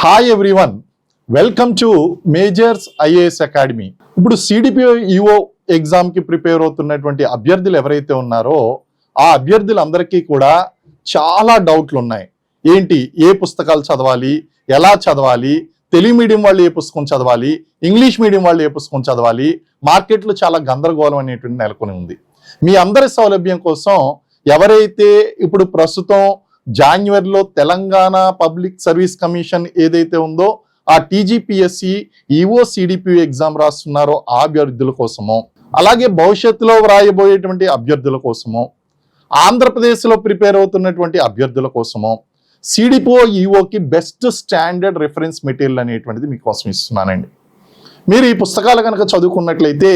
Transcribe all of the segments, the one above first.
Hi everyone, welcome to Majors IAS academy. ఇప్పుడు CDPO EO ఎగ్జామ్కి prepare అవుతున్నటువంటి అభ్యర్థులు ఎవరైతే ఉన్నారో ఆ అభ్యర్థులందరికీ కూడా చాలా డౌట్లు ఉన్నాయి. ఏంటి, ఏ పుస్తకాలు చదవాలి, ఎలా చదవాలి, తెలుగు మీడియం వాళ్ళు ఏ పుస్తకం చదవాలి, ఇంగ్లీష్ మీడియం వాళ్ళు ఏ పుస్తకం చదవాలి, మార్కెట్లో చాలా గందరగోళం అనేటువంటి నెలకొని ఉంది. మీ అందరి సౌలభ్యం కోసం ఎవరైతే ఇప్పుడు ప్రస్తుతం జాన్యువరిలో తెలంగాణ పబ్లిక్ సర్వీస్ కమిషన్ ఏదైతే ఉందో ఆ టీజీపీఎస్సి ఈఓ సిడిపిఓ ఎగ్జామ్ రాస్తున్నారో ఆ అభ్యర్థుల కోసమో, అలాగే భవిష్యత్తులో రాయబోయేటువంటి అభ్యర్థుల కోసమో, ఆంధ్రప్రదేశ్లో ప్రిపేర్ అవుతున్నటువంటి అభ్యర్థుల కోసమో సిడిపిఓ ఈఓకి బెస్ట్ స్టాండర్డ్ రిఫరెన్స్ మెటీరియల్ అనేటువంటిది మీకోసం ఇస్తున్నానండి. మీరు ఈ పుస్తకాలు కనుక చదువుకున్నట్లయితే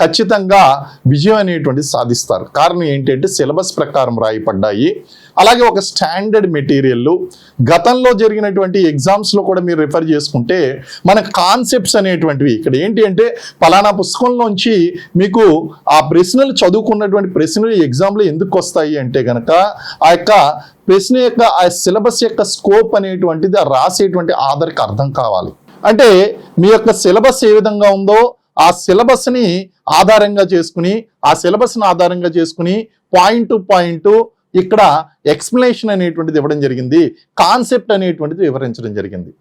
ఖచ్చితంగా విజయం అనేటువంటిది సాధిస్తారు. కారణం ఏంటంటే సిలబస్ ప్రకారం రాయబడ్డాయి. అలాగే ఒక స్టాండర్డ్ మెటీరియల్ గతంలో జరిగినటువంటి ఎగ్జామ్స్లో కూడా మీరు రిఫర్ చేసుకుంటే మన కాన్సెప్ట్స్ అనేటువంటివి ఇక్కడ ఏంటి అంటే పలానా పుస్తకంలోంచి మీకు ఆ ప్రశ్నలు చదువుకున్నటువంటి ప్రశ్నలు ఎగ్జామ్లో ఎందుకు వస్తాయి అంటే కనుక ఆ యొక్క ప్రశ్న యొక్క ఆ సిలబస్ యొక్క స్కోప్ అనేటువంటిది ఆ రాసేటువంటి ఆధార్కి అర్థం కావాలి. అంటే మీ యొక్క సిలబస్ ఏ విధంగా ఉందో ఆ సిలబస్ని ఆధారంగా చేసుకుని పాయింట్ టు పాయింట్ ఇక్కడ ఎక్స్ప్లెనేషన్ అనేటువంటిది ఇవ్వడం జరిగింది, కాన్సెప్ట్ అనేటువంటిది వివరించడం జరిగింది.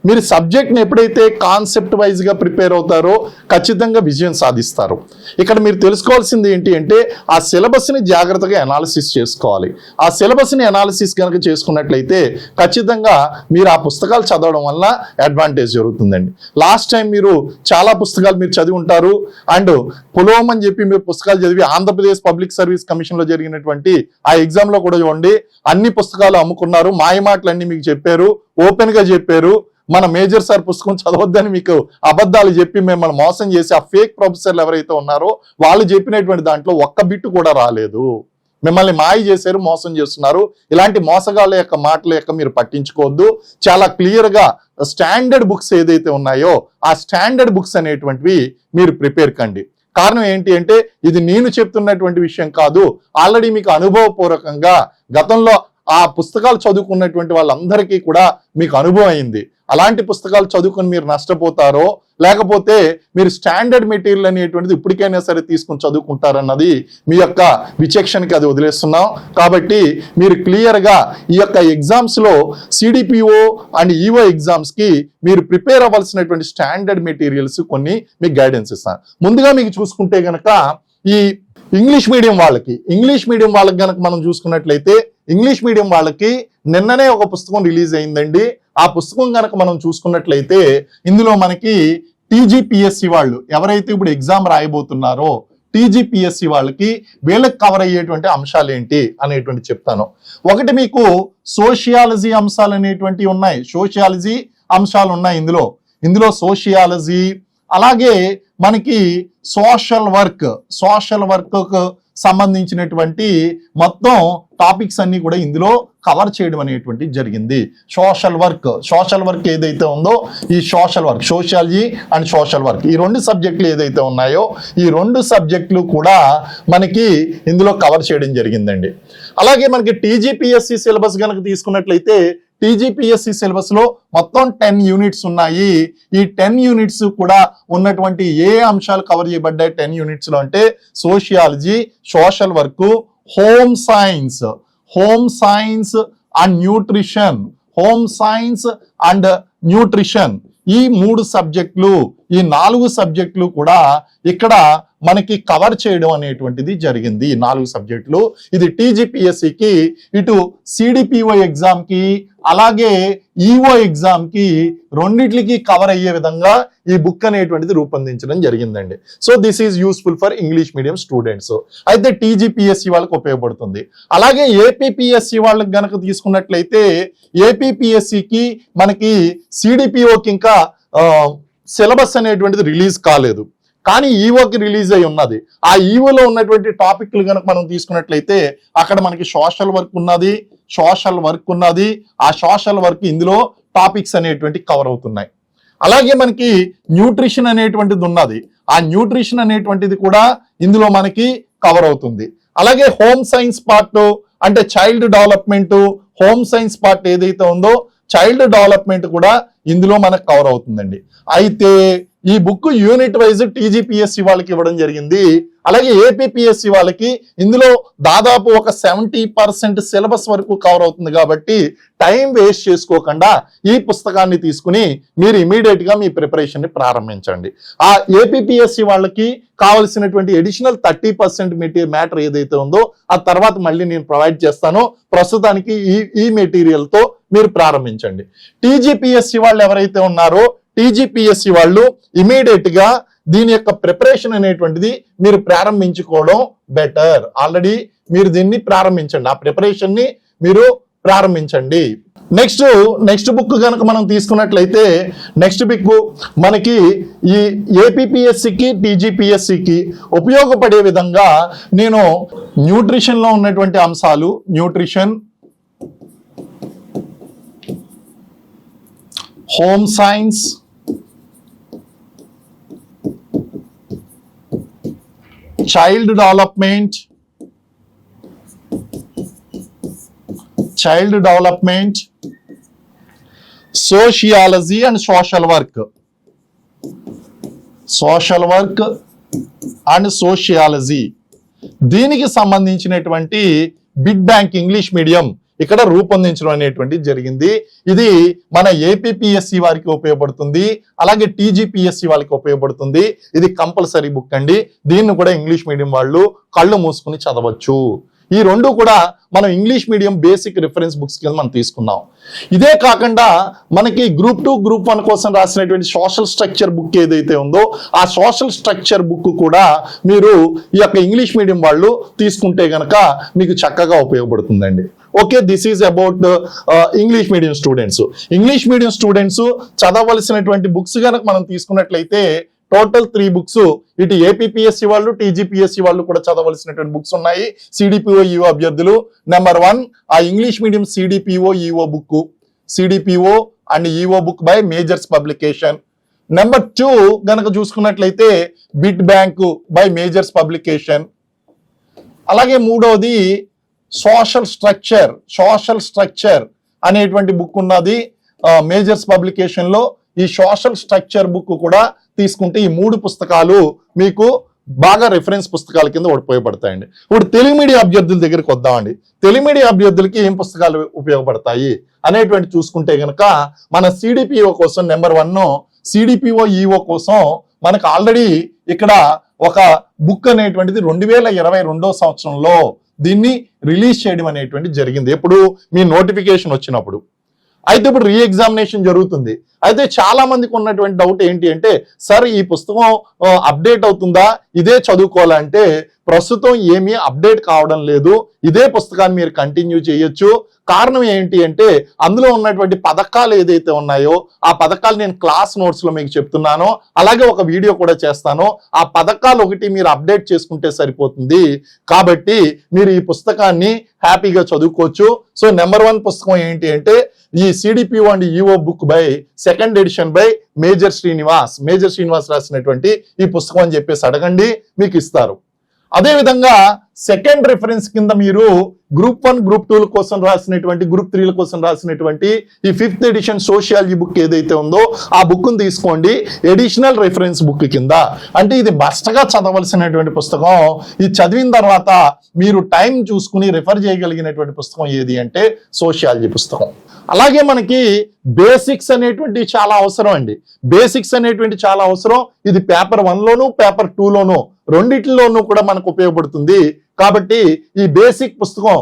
మీరు సబ్జెక్ట్ని ఎప్పుడైతే కాన్సెప్ట్ వైజ్గా ప్రిపేర్ అవుతారో ఖచ్చితంగా విజయం సాధిస్తారు. ఇక్కడ మీరు తెలుసుకోవాల్సింది ఏంటి అంటే ఆ సిలబస్ని జాగ్రత్తగా అనాలిసిస్ చేసుకోవాలి. ఆ సిలబస్ని అనాలిసిస్ కనుక చేసుకున్నట్లయితే ఖచ్చితంగా మీరు ఆ పుస్తకాలు చదవడం వల్ల అడ్వాంటేజ్ జరుగుతుందండి. లాస్ట్ టైం మీరు చాలా పుస్తకాలు మీరు చదివి ఉంటారు అండ్ పులోమ్ అని చెప్పి మీరు పుస్తకాలు చదివి ఆంధ్రప్రదేశ్ పబ్లిక్ సర్వీస్ కమిషన్లో జరిగినటువంటి ఆ ఎగ్జామ్లో కూడా చూడండి అన్ని పుస్తకాలు అమ్ముకున్నారు, మాయమాటలన్నీ మీకు చెప్పారు, ఓపెన్గా చెప్పారు. మన మేజర్ సార్ పుస్తకం చదవద్దని మీకు అబద్ధాలు చెప్పి మిమ్మల్ని మోసం చేసి ఆ ఫేక్ ప్రొఫెసర్లు ఎవరైతే ఉన్నారో వాళ్ళు చెప్పినటువంటి దాంట్లో ఒక్క బిట్టు కూడా రాలేదు. మిమ్మల్ని మాయ చేశారు, మోసం చేస్తున్నారు. ఇలాంటి మోసగాళ్ళ యొక్క మాటల యొక్క మీరు పట్టించుకోవద్దు. చాలా క్లియర్గా స్టాండర్డ్ బుక్స్ ఏదైతే ఉన్నాయో ఆ స్టాండర్డ్ బుక్స్ అనేటువంటివి మీరు ప్రిపేర్ కండి. కారణం ఏంటి అంటే ఇది నేను చెప్తున్నటువంటి విషయం కాదు, ఆల్రెడీ మీకు అనుభవపూర్వకంగా గతంలో ఆ పుస్తకాలు చదువుకున్నటువంటి వాళ్ళందరికీ కూడా మీకు అనుభవం అయింది. అలాంటి పుస్తకాలు చదువుకొని మీరు నష్టపోతారో లేకపోతే మీరు స్టాండర్డ్ మెటీరియల్ అనేటువంటిది ఇప్పటికైనా సరే తీసుకుని చదువుకుంటారన్నది మీ యొక్క విచక్షణకి అది వదిలేస్తున్నాం. కాబట్టి మీరు క్లియర్గా ఈ యొక్క ఎగ్జామ్స్లో సిడిపిఓ అండ్ ఈఓ ఎగ్జామ్స్కి మీరు ప్రిపేర్ అవ్వాల్సినటువంటి స్టాండర్డ్ మెటీరియల్స్ కొన్ని మీకు గైడెన్స్ ఇస్తాను. ముందుగా మీకు చూసుకుంటే గనక ఈ ఇంగ్లీష్ మీడియం వాళ్ళకి గనక మనం చూసుకున్నట్లయితే ఇంగ్లీష్ మీడియం వాళ్ళకి నిన్ననే ఒక పుస్తకం రిలీజ్ అయిందండి. ఆ పుస్తకం కనుక మనం చూసుకున్నట్లయితే ఇందులో మనకి టీజీపీఎస్సి వాళ్ళు ఎవరైతే ఇప్పుడు ఎగ్జామ్ రాయబోతున్నారో టీజీపీఎస్సి వాళ్ళకి వీళ్ళకి కవర్ అయ్యేటువంటి అంశాలు ఏంటి అనేటువంటి చెప్తాను. ఒకటి మీకు సోషియాలజీ అంశాలు అనేటువంటివి ఉన్నాయి, సోషియాలజీ అంశాలు ఉన్నాయి ఇందులో సోషియాలజీ, అలాగే మనకి సోషల్ వర్క్ సంబంధించినటువంటి మొత్తం టాపిక్స్ అన్ని కూడా ఇందులో కవర్ చేయడం అనేటువంటి జరిగింది. సోషల్ వర్క్ ఏదైతే ఉందో ఈ social work, sociology and social work ఈ రెండు సబ్జెక్టులు ఏదైతే ఉన్నాయో ఈ రెండు సబ్జెక్టులు కూడా మనకి ఇందులో కవర్ చేయడం జరిగిందండి. అలాగే మనకి టీజీపీఎస్సి సిలబస్ కనుక తీసుకున్నట్లయితే టీజీపీఎస్సి సిలబస్ లో మొత్తం 10 యూనిట్స్ ఉన్నాయి. ఈ 10 యూనిట్స్ కూడా ఉన్నటువంటి ఏ అంశాలు కవర్ చేయబడ్డాయి 10 యూనిట్స్ లో అంటే sociology, social work, home science and nutrition ఈ 3 సబ్జెక్టులు, ఈ 4 సబ్జెక్టులు కూడా ఇక్కడ మనకి కవర్ చేయడం అనేటువంటిది జరిగింది. ఈ 4 సబ్జెక్టులు ఇది టీజీపీఎస్సికి ఇటు సిడిపిఓ ఎగ్జామ్కి అలాగే ఈఓ ఎగ్జామ్కి రెండిట్లకి కవర్ అయ్యే విధంగా ఈ బుక్ అనేటువంటిది రూపొందించడం జరిగిందండి. So this is useful for English medium students. అయితే టీజీపీఎస్సి వాళ్ళకి ఉపయోగపడుతుంది. అలాగే ఏపీపీఎస్సి వాళ్ళకి గనక తీసుకున్నట్లయితే ఏపీపీఎస్సికి మనకి సిడిపిఓకి ఇంకా సిలబస్ అనేటువంటిది రిలీజ్ కాలేదు, కానీ ఈఓకి రిలీజ్ అయి ఉన్నది. ఆ ఈఓలో ఉన్నటువంటి టాపిక్లు కనుక మనం తీసుకున్నట్లయితే అక్కడ మనకి సోషల్ వర్క్ ఉన్నది. ఆ సోషల్ వర్క్ ఇందులో టాపిక్స్ అనేటువంటి కవర్ అవుతున్నాయి. అలాగే మనకి న్యూట్రిషన్ అనేటువంటిది ఉన్నది. ఆ న్యూట్రిషన్ అనేటువంటిది కూడా ఇందులో మనకి కవర్ అవుతుంది. అలాగే హోమ్ సైన్స్ పార్ట్ అంటే child development, home science part ఏదైతే ఉందో చైల్డ్ డెవలప్మెంట్ కూడా ఇందులో మనకు కవర్ అవుతుందండి. అయితే ఈ బుక్ యూనిట్ వైజ్ టీజీపీఎస్సీ వాళ్ళకి ఇవ్వడం జరిగింది. అలాగే ఏపీపీఎస్సీ వాళ్ళకి ఇందులో దాదాపు ఒక 70% సిలబస్ వరకు కవర్ అవుతుంది. కాబట్టి టైం వేస్ట్ చేసుకోకుండా ఈ పుస్తకాన్ని తీసుకుని మీరు ఇమీడియట్ గా మీ ప్రిపరేషన్ ని ప్రారంభించండి. ఆ ఏపీపీఎస్సీ వాళ్ళకి కావలసినటువంటి అడిషనల్ 30% మ్యాటర్ ఏదైతే ఉందో ఆ తర్వాత మళ్ళీ నేను ప్రొవైడ్ చేస్తాను. ప్రస్తుతానికి ఈ మెటీరియల్ తో మీరు ప్రారంభించండి. టీజీపీఎస్సీ వాళ్ళు ఎవరైతే ఉన్నారో టీజీపీఎస్సీ వాళ్ళు ఇమీడియట్ గా దీని యొక్క ప్రిపరేషన్ అనేటువంటిది మీరు ప్రారంభించుకోవడం బెటర్. ఆల్రెడీ మీరు దీన్ని ప్రారంభించండి, ఆ ప్రిపరేషన్ ని మీరు ప్రారంభించండి. నెక్స్ట్ బుక్ కనుక మనం తీసుకున్నట్లయితే నెక్స్ట్ బుక్ మనకి ఈ ఏపీపీఎస్సీకి టీజీపీఎస్సీకి ఉపయోగపడే విధంగా నేను న్యూట్రిషన్ లో ఉన్నటువంటి అంశాలు, nutrition, home science, child development, sociology and social work and sociology, దీనికి సంబంధించినటువంటి బిగ్ బ్యాంక్ ఇంగ్లీష్ మీడియం ఇక్కడ రూపొందించడం అనేటువంటి జరిగింది. ఇది మన ఏపీపీఎస్సీ వారికి ఉపయోగపడుతుంది, అలాగే టీజీపీఎస్సీ వాళ్ళకి ఉపయోగపడుతుంది. ఇది కంపల్సరీ బుక్ అండి. దీన్ని కూడా ఇంగ్లీష్ మీడియం వాళ్ళు కళ్ళు మూసుకుని చదవచ్చు. ఈ రెండు కూడా మనం English medium basic reference books కింద మనం తీసుకున్నాం. ఇదే కాకుండా మనకి గ్రూప్ 2, గ్రూప్ 1 కోసం రాసినటువంటి సోషల్ స్ట్రక్చర్ బుక్ ఏదైతే ఉందో ఆ సోషల్ స్ట్రక్చర్ బుక్ కూడా మీరు ఈ యొక్క ఇంగ్లీష్ మీడియం వాళ్ళు తీసుకుంటే గనక మీకు చక్కగా ఉపయోగపడుతుందండి. Okay, this is about English medium students. English medium students చదవలసినటువంటి బుక్స్ కనుక మనం తీసుకున్నట్లయితే టోటల్ 3 బుక్స్ ఇటు ఏపీపీఎస్సీ వాళ్ళు, టీజీపీఎస్సీ వాళ్ళు కూడా చదవలసినటువంటి బుక్స్ ఉన్నాయి. సిడిపిఓ ఈఓ అభ్యర్థులు నెంబర్ 1 ఆ English medium CDPO EO book, CDPO and EO book by Majors publication. Number 2 గనక చూసుకున్నట్లయితే bit bank by Majors publication. అలాగే మూడవది సోషల్ స్ట్రక్చర్ అనేటువంటి బుక్ ఉన్నది మేజర్స్ పబ్లికేషన్ లో. ఈ సోషల్ స్ట్రక్చర్ బుక్ కూడా తీసుకుంటే ఈ 3 పుస్తకాలు మీకు బాగా రిఫరెన్స్ పుస్తకాల కింద ఉపయోగపడతాయండి. ఇప్పుడు తెలుగు మీడియం అభ్యర్థుల దగ్గరికి వద్దామండి. తెలుగు మీడియం అభ్యర్థులకి ఏం పుస్తకాలు ఉపయోగపడతాయి అనేటువంటి చూసుకుంటే గనక మన సిడిపిఓ కోసం నెంబర్ 1 సిడిపిఓ ఈఓ కోసం మనకు ఆల్రెడీ ఇక్కడ ఒక బుక్ అనేటువంటిది 2022 సంవత్సరంలో దీన్ని రిలీజ్ చేయడం అనేటువంటి జరిగింది. ఎప్పుడు మీ నోటిఫికేషన్ వచ్చినప్పుడు. అయితే ఇప్పుడు రీఎగ్జామినేషన్ జరుగుతుంది. అయితే చాలా మందికి ఉన్నటువంటి డౌట్ ఏంటి అంటే, సార్ ఈ పుస్తకం అప్డేట్ అవుతుందా, ఇదే చదువుకోవాలంటే ప్రస్తుతం ఏమీ అప్డేట్ కావడం లేదు. ఇదే పుస్తకాన్ని మీరు కంటిన్యూ చేయొచ్చు. కారణం ఏంటి అంటే అందులో ఉన్నటువంటి పథకాలు ఏదైతే ఉన్నాయో ఆ పథకాలు నేను క్లాస్ నోట్స్ లో మీకు చెప్తున్నాను, అలాగే ఒక వీడియో కూడా చేస్తాను. ఆ పథకాలు ఒకటి మీరు అప్డేట్ చేసుకుంటే సరిపోతుంది. కాబట్టి మీరు ఈ పుస్తకాన్ని హ్యాపీగా చదువుకోవచ్చు. సో నెంబర్ 1 పుస్తకం ఏంటి అంటే ఈ CDPO and EO book by 2nd edition by major Srinivas రాసినటువంటి ఈ పుస్తకం అని చెప్పేసి అడగండి, మీకు ఇస్తారు. అదే విధంగా సెకండ్ రిఫరెన్స్ కింద మీరు గ్రూప్ 1, గ్రూప్ 2 కోసం రాసినటువంటి, గ్రూప్ 3 కోసం రాసినటువంటి ఈ 5th ఎడిషన్ సోషియాలజీ బుక్ ఏదైతే ఉందో ఆ బుక్ ని తీసుకోండి ఎడిషనల్ రిఫరెన్స్ బుక్ కింద. అంటే ఇది మస్ట్గా చదవలసినటువంటి పుస్తకం. ఇది చదివిన తర్వాత మీరు టైం చూసుకుని రిఫర్ చేయగలిగినటువంటి పుస్తకం ఏది అంటే సోషియాలజీ పుస్తకం. అలాగే మనకి బేసిక్స్ అనేటువంటి చాలా అవసరం అండి. బేసిక్స్ అనేటువంటి చాలా అవసరం. ఇది పేపర్ 1లోను పేపర్ 2లోను రెండిట్లోనూ కూడా మనకు ఉపయోగపడుతుంది. కాబట్టి ఈ బేసిక్ పుస్తకం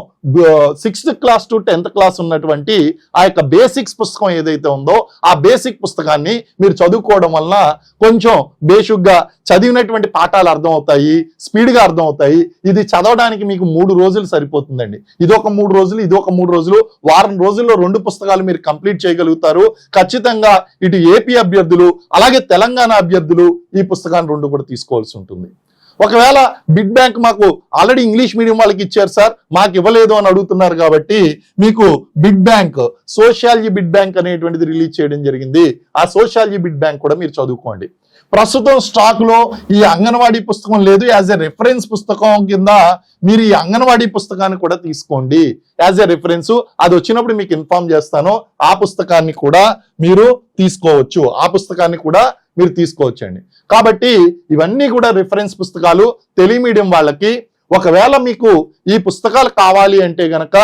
6th class to 10th class ఉన్నటువంటి ఆ యొక్క బేసిక్స్ పుస్తకం ఏదైతే ఉందో ఆ బేసిక్ పుస్తకాన్ని మీరు చదువుకోవడం వలన కొంచెం బేసిక్గా చదివినటువంటి పాఠాలు అర్థం అవుతాయి, స్పీడ్గా అర్థం అవుతాయి. ఇది చదవడానికి మీకు 3 రోజులు సరిపోతుందండి. ఇదొక 3 రోజులు, ఇదొక 3 రోజులు, వారం రోజుల్లో 2 పుస్తకాలు మీరు కంప్లీట్ చేయగలుగుతారు. ఖచ్చితంగా ఇటు ఏపీ అభ్యర్థులు అలాగే తెలంగాణ అభ్యర్థులు ఈ పుస్తకాన్ని 2 కూడా తీసుకోవాల్సి ఉంటుంది. ఒకవేళ బిడ్ బ్యాంక్ మాకు ఆల్రెడీ ఇంగ్లీష్ మీడియం వాళ్ళకి ఇచ్చారు సార్, మాకు ఇవ్వలేదు అని అడుగుతున్నారు కాబట్టి మీకు bid bank sociology bid bank అనేటువంటిది రిలీజ్ చేయడం జరిగింది. ఆ సోషియాలజీ బిడ్ బ్యాంక్ కూడా మీరు చదువుకోండి. ప్రస్తుతం స్టాక్ లో ఈ అంగన్వాడీ పుస్తకం లేదు. యాజ్ ఎ రెఫరెన్స్ పుస్తకం కింద మీరు ఈ అంగన్వాడీ పుస్తకాన్ని కూడా తీసుకోండి యాజ్ ఎ రెఫరెన్స్. అది వచ్చినప్పుడు మీకు ఇన్ఫార్మ్ చేస్తాను. ఆ పుస్తకాన్ని కూడా మీరు తీసుకోవచ్చు, ఆ పుస్తకాన్ని కూడా మీరు తీసుకోవచ్చండి. కాబట్టి ఇవన్నీ కూడా రిఫరెన్స్ పుస్తకాలు తెలుగు మీడియం వాళ్ళకి. ఒకవేళ మీకు ఈ పుస్తకాలు కావాలి అంటే గనక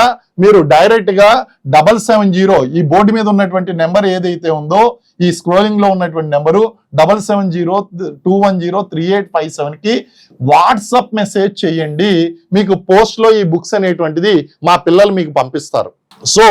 మీరు డైరెక్ట్ గా 770 ఈ బోర్డు మీద ఉన్నటువంటి నెంబర్ ఏదైతే ఉందో, ఈ స్క్రోలింగ్ లో ఉన్నటువంటి నెంబరు 7702103857 కి వాట్సాప్ మెసేజ్ చేయండి. మీకు పోస్ట్ లో ఈ బుక్స్ అనేటువంటిది మా పిల్లలు మీకు పంపిస్తారు. సో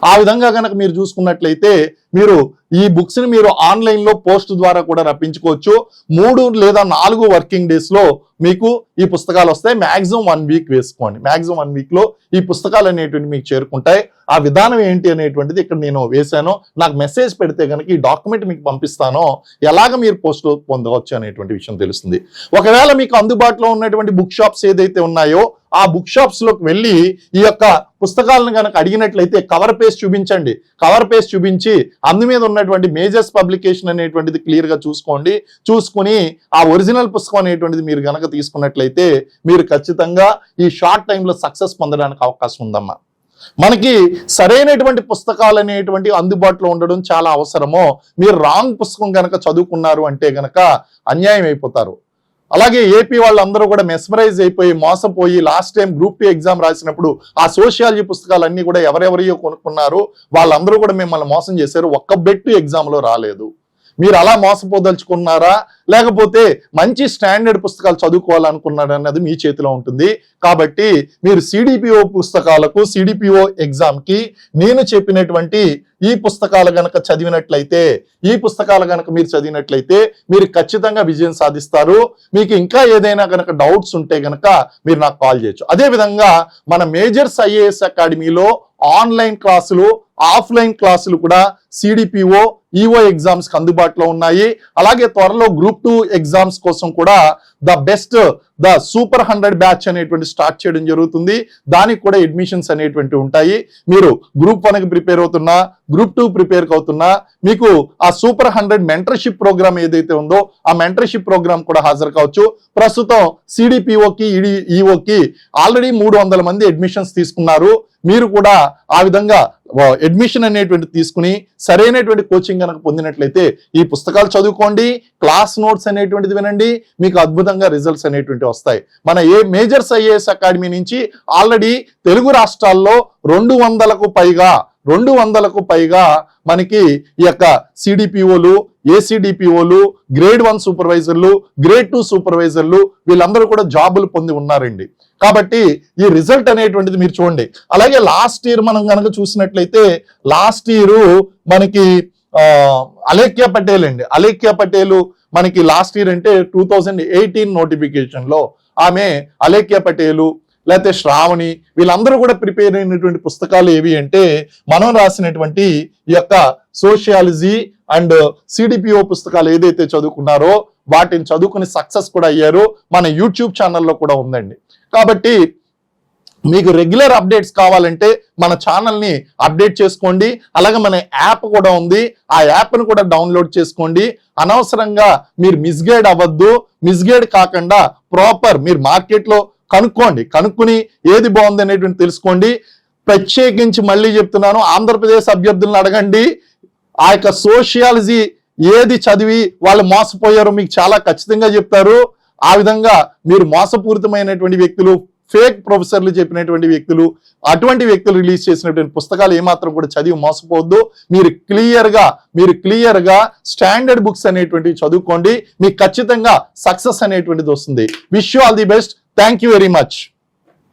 ఆ విధంగా కనుక మీరు చూసుకున్నట్లయితే మీరు ఈ బుక్స్ ని మీరు ఆన్లైన్ లో పోస్ట్ ద్వారా కూడా రప్పించుకోవచ్చు. 3 లేదా 4 వర్కింగ్ డేస్ లో మీకు ఈ పుస్తకాలు వస్తాయి. మాక్సిమం 1 వీక్ వేసుకోండి. మాక్సిమం 1 వీక్ లో ఈ పుస్తకాలు అనేటువంటి మీకు చేరుకుంటాయి. ఆ విధానం ఏంటి అనేటువంటిది ఇక్కడ నేను వేశాను. నాకు మెసేజ్ పెడితే కనుక ఈ డాక్యుమెంట్ మీకు పంపిస్తాను, ఎలాగ మీరు పోస్ట్ పొందవచ్చు అనేటువంటి విషయం తెలుస్తుంది. ఒకవేళ మీకు అందుబాటులో ఉన్నటువంటి బుక్ షాప్స్ ఏదైతే ఉన్నాయో ఆ బుక్ షాప్స్ లోకి వెళ్ళి ఈ యొక్క పుస్తకాలను కనుక అడిగినట్లయితే కవర్ పేజ్ చూపించండి. కవర్ పేజ్ చూపించి అందు మీద ఉన్నటువంటి మేజర్స్ పబ్లికేషన్ అనేటువంటిది క్లియర్ గా చూసుకోండి. చూసుకుని ఆ ఒరిజినల్ పుస్తకం అనేటువంటిది మీరు గనక తీసుకున్నట్లయితే మీరు ఖచ్చితంగా ఈ షార్ట్ టైంలో సక్సెస్ పొందడానికి అవకాశం ఉందమ్మా. మనకి సరైనటువంటి పుస్తకాలు అనేటువంటి అందుబాటులో ఉండడం చాలా అవసరమో. మీరు రాంగ్ పుస్తకం కనుక చదువుకున్నారు అంటే గనక అన్యాయం అయిపోతారు. అలాగే ఏపీ వాళ్ళందరూ కూడా మెస్మరైజ్ అయిపోయి మోసపోయి లాస్ట్ టైం గ్రూప్ 2 ఎగ్జామ్ రాసినప్పుడు ఆ సోషియాలజీ పుస్తకాలన్నీ కూడా ఎవరెవరియో కొనుక్కున్నారు, వాళ్ళందరూ కూడా మిమ్మల్ని మోసం చేశారు. ఒక్క బెట్టు ఎగ్జామ్ లో రాలేదు. మీరు అలా మోసపోదలుచుకున్నారా లేకపోతే మంచి స్టాండర్డ్ పుస్తకాలు చదువుకోవాలనుకున్నారా అన్నది మీ చేతిలో ఉంటుంది. కాబట్టి మీరు సిడిపిఓ పుస్తకాలకు సిడిపిఓ ఎగ్జామ్ కి నేను చెప్పినటువంటి ఈ పుస్తకాలు గనక చదివినట్లయితే మీరు ఖచ్చితంగా విజయం సాధిస్తారు. మీకు ఇంకా ఏదైనా గనక డౌట్స్ ఉంటే గనక మీరు నాకు కాల్ చేయొచ్చు. అదే విధంగా మన మేజర్స్ ఐఏఎస్ అకాడమీలో ఆన్లైన్ క్లాసులు ఆఫ్లైన్ క్లాసులు కూడా సిడిపిఓ ఈఓ ఎగ్జామ్స్ కి అందుబాటులో ఉన్నాయి. అలాగే త్వరలో గ్రూప్ 2 ఎగ్జామ్స్ కోసం కూడా ద సూపర్ 100 బ్యాచ్ అనేటువంటి స్టార్ట్ చేయడం జరుగుతుంది. దానికి కూడా అడ్మిషన్స్ అనేటువంటి ఉంటాయి. మీరు గ్రూప్ 1 కి ప్రిపేర్ అవుతున్నా, గ్రూప్ 2 ప్రిపేర్ అవుతున్నా మీకు ఆ సూపర్ 100 మెంటర్షిప్ ప్రోగ్రామ్ ఏదైతే ఉందో ఆ మెంటర్షిప్ ప్రోగ్రామ్ కూడా హాజరు కావచ్చు. ప్రస్తుతం సిడిపిఓకి ఈఓకి ఆల్రెడీ 300 మంది అడ్మిషన్స్ తీసుకున్నారు. మీరు కూడా ఆ విధంగా అడ్మిషన్ అనేటువంటి తీసుకుని సరైనటువంటి కోచింగ్ కనుక పొందినట్లయితే ఈ పుస్తకాలు చదువుకోండి, క్లాస్ నోట్స్ అనేటువంటిది వినండి, మీకు అద్భుతంగా రిజల్ట్స్ అనేటువంటి వస్తాయి. మన మేజర్స్ ఐఏఎస్ అకాడమీ నుంచి ఆల్రెడీ తెలుగు రాష్ట్రాల్లో 200కు పైగా మనకి ఈ యొక్క సిడిపిఓలు, ఏసీడిపిఓలు, గ్రేడ్ 1 సూపర్వైజర్లు, గ్రేడ్ 2 సూపర్వైజర్లు వీళ్ళందరూ కూడా జాబులు పొంది ఉన్నారండి. కాబట్టి ఈ రిజల్ట్ అనేటువంటిది మీరు చూడండి. అలాగే లాస్ట్ ఇయర్ మనం కనుక చూసినట్లయితే లాస్ట్ ఇయర్ మనకి అలేఖ్య పటేల్ మనకి లాస్ట్ ఇయర్ అంటే 2018 నోటిఫికేషన్ లో ఆమె అలేఖ్య పటేలు లేకపోతే శ్రావణి వీళ్ళందరూ కూడా ప్రిపేర్ అయినటువంటి పుస్తకాలు ఏవి అంటే మనం రాసినటువంటి ఈ యొక్క సోషియాలజీ అండ్ సిడిపిఓ పుస్తకాలు ఏదైతే చదువుకున్నారో వాటిని చదువుకుని సక్సెస్ కూడా అయ్యారు. మన యూట్యూబ్ ఛానల్లో కూడా ఉందండి. కాబట్టి మీకు రెగ్యులర్ అప్డేట్స్ కావాలంటే మన ఛానల్ని అప్డేట్ చేసుకోండి. అలాగే మన యాప్ కూడా ఉంది, ఆ యాప్ను కూడా డౌన్లోడ్ చేసుకోండి. అనవసరంగా మీరు మిస్గైడ్ అవ్వద్దు. మిస్గైడ్ కాకుండా ప్రాపర్ మీరు మార్కెట్లో కనుక్కుని ఏది బాగుంది అనేటువంటి తెలుసుకోండి. ప్రత్యేకించి మళ్ళీ చెప్తున్నాను, ఆంధ్రప్రదేశ్ అభ్యర్థులను అడగండి. ఆ యొక్క సోషియాలజీ ఏది చదివి వాళ్ళు మోసపోయారో మీకు చాలా ఖచ్చితంగా చెప్తారు. ఆ విధంగా మీరు మోసపూరితమైనటువంటి వ్యక్తులు, ఫేక్ ప్రొఫెసర్లు చెప్పినటువంటి వ్యక్తులు, అటువంటి వ్యక్తులు రిలీజ్ చేసినటువంటి పుస్తకాలు ఏమాత్రం కూడా చదివి మోసపోవద్దు. మీరు క్లియర్ గా స్టాండర్డ్ బుక్స్ అనేటువంటివి చదువుకోండి. మీకు ఖచ్చితంగా సక్సెస్ అనేటువంటిది వస్తుంది. Wish you all the best. Thank you very much.